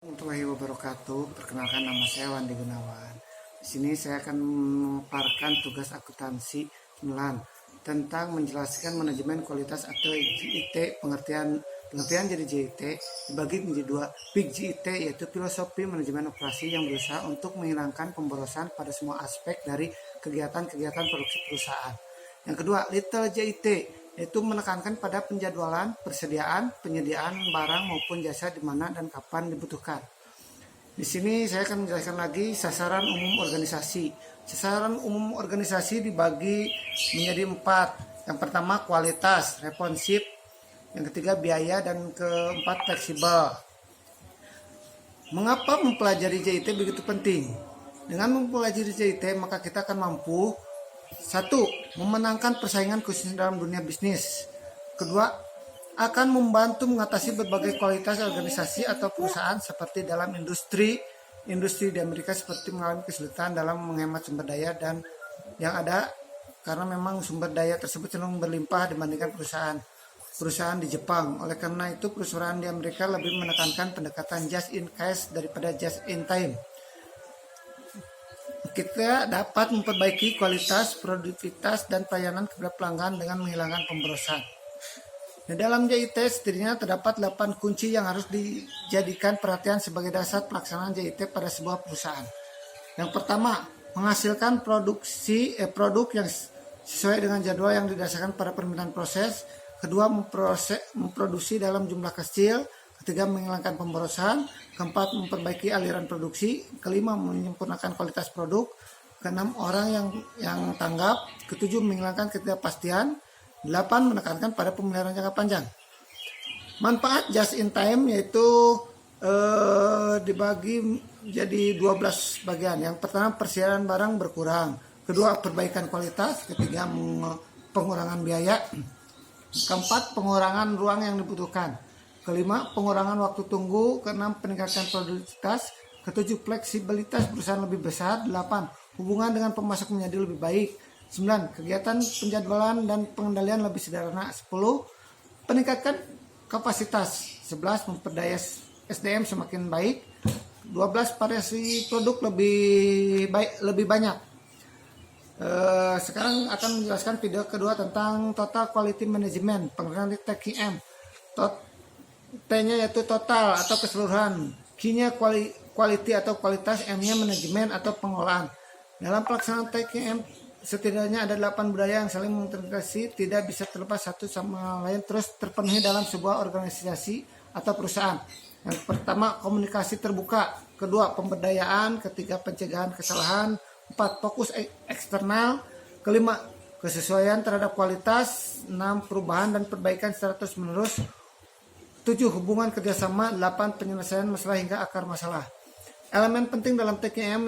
Warahmatullahi wabarakatuh. Perkenalkan, nama saya Wandi Gunawan. Di sini saya akan memaparkan tugas akuntansi 9 tentang menjelaskan manajemen kualitas atau JIT. Pengertian jadi JIT dibagi menjadi dua. Big JIT yaitu filosofi manajemen operasi yang berusaha untuk menghilangkan pemborosan pada semua aspek dari kegiatan-kegiatan produksi perusahaan. Yang kedua, Little JIT yaitu menekankan pada penjadwalan, persediaan, penyediaan barang maupun jasa di mana dan kapan dibutuhkan. Di sini saya akan menjelaskan lagi sasaran umum organisasi. Sasaran umum organisasi dibagi menjadi 4. Yang pertama kualitas, responsif. Yang ketiga biaya, dan keempat fleksibel. Mengapa mempelajari JIT begitu penting? Dengan mempelajari JIT maka kita akan mampu: 1. Memenangkan persaingan khususnya dalam dunia bisnis. Kedua, akan membantu mengatasi berbagai kualitas organisasi atau perusahaan seperti dalam industri di Amerika seperti mengalami kesulitan dalam menghemat sumber daya dan yang ada karena memang sumber daya tersebut cenderung berlimpah dibandingkan perusahaan di Jepang. Oleh karena itu perusahaan di Amerika lebih menekankan pendekatan just in case daripada just in time. Kita dapat memperbaiki kualitas, produktivitas, dan pelayanan kepada pelanggan dengan menghilangkan pemborosan. Di dalam JIT setidaknya terdapat 8 kunci yang harus dijadikan perhatian sebagai dasar pelaksanaan JIT pada sebuah perusahaan. Yang pertama, menghasilkan produk yang sesuai dengan jadwal yang didasarkan pada permintaan proses. Kedua, memproduksi dalam jumlah kecil. Ketiga, menghilangkan pemborosan. Keempat, memperbaiki aliran produksi. Kelima, menyempurnakan kualitas produk. Keenam, orang yang tanggap. Ketujuh, menghilangkan ketidakpastian. 8, menekankan pada pemeliharaan jangka panjang. Manfaat just in time yaitu dibagi jadi 12 bagian. Yang pertama, persediaan barang berkurang. Kedua, perbaikan kualitas. Ketiga, pengurangan biaya. Keempat, pengurangan ruang yang dibutuhkan. Kelima, pengurangan waktu tunggu. Keenam, peningkatan produktivitas. Ketujuh, fleksibilitas perusahaan lebih besar. 8, hubungan dengan pemasok menjadi lebih baik. 9, kegiatan penjadwalan dan pengendalian lebih sederhana. 10, peningkatan kapasitas. 11, memperdaya SDM semakin baik. 12, variasi produk lebih banyak. Sekarang akan menjelaskan video kedua tentang Total Quality Management, pengertian TQM. T-nya yaitu total atau keseluruhan, Q-nya quality atau kualitas, M-nya manajemen atau pengelolaan. Dalam pelaksanaan TQM setidaknya ada 8 budaya yang saling mengintegrasi, tidak bisa terlepas satu sama lain, terus terpenuhi dalam sebuah organisasi atau perusahaan. Yang pertama, komunikasi terbuka. Kedua, pemberdayaan. Ketiga, pencegahan kesalahan. 4, fokus eksternal. Kelima, kesesuaian terhadap kualitas. 6, perubahan dan perbaikan secara terus menerus. 7, hubungan kerjasama. 8, penyelesaian masalah hingga akar masalah. Elemen penting dalam TQM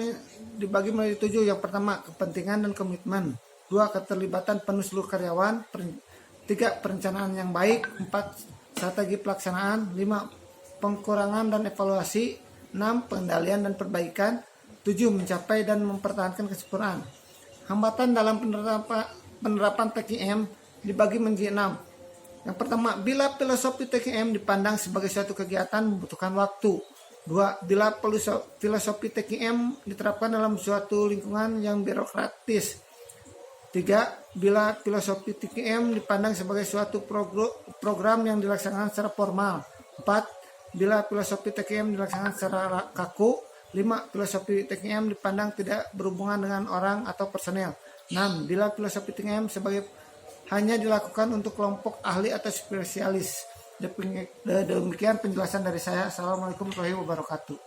dibagi menjadi 7. Yang pertama, kepentingan dan komitmen. 2, keterlibatan penuh seluruh karyawan. 3, perencanaan yang baik. 4, strategi pelaksanaan. 5, pengurangan dan evaluasi. 6, pengendalian dan perbaikan. 7, mencapai dan mempertahankan kesempurnaan. Hambatan dalam penerapan TQM dibagi menjadi 6. Yang pertama, bila filosofi TQM dipandang sebagai suatu kegiatan membutuhkan waktu. 2, bila filosofi TQM diterapkan dalam suatu lingkungan yang birokratis. 3, bila filosofi TQM dipandang sebagai suatu program yang dilaksanakan secara formal. 4, bila filosofi TQM dilaksanakan secara kaku. 5, filosofi TQM dipandang tidak berhubungan dengan orang atau personel. 6, bila filosofi TQM hanya dilakukan untuk kelompok ahli atau spesialis. Demikian penjelasan dari saya. Assalamualaikum warahmatullahi wabarakatuh.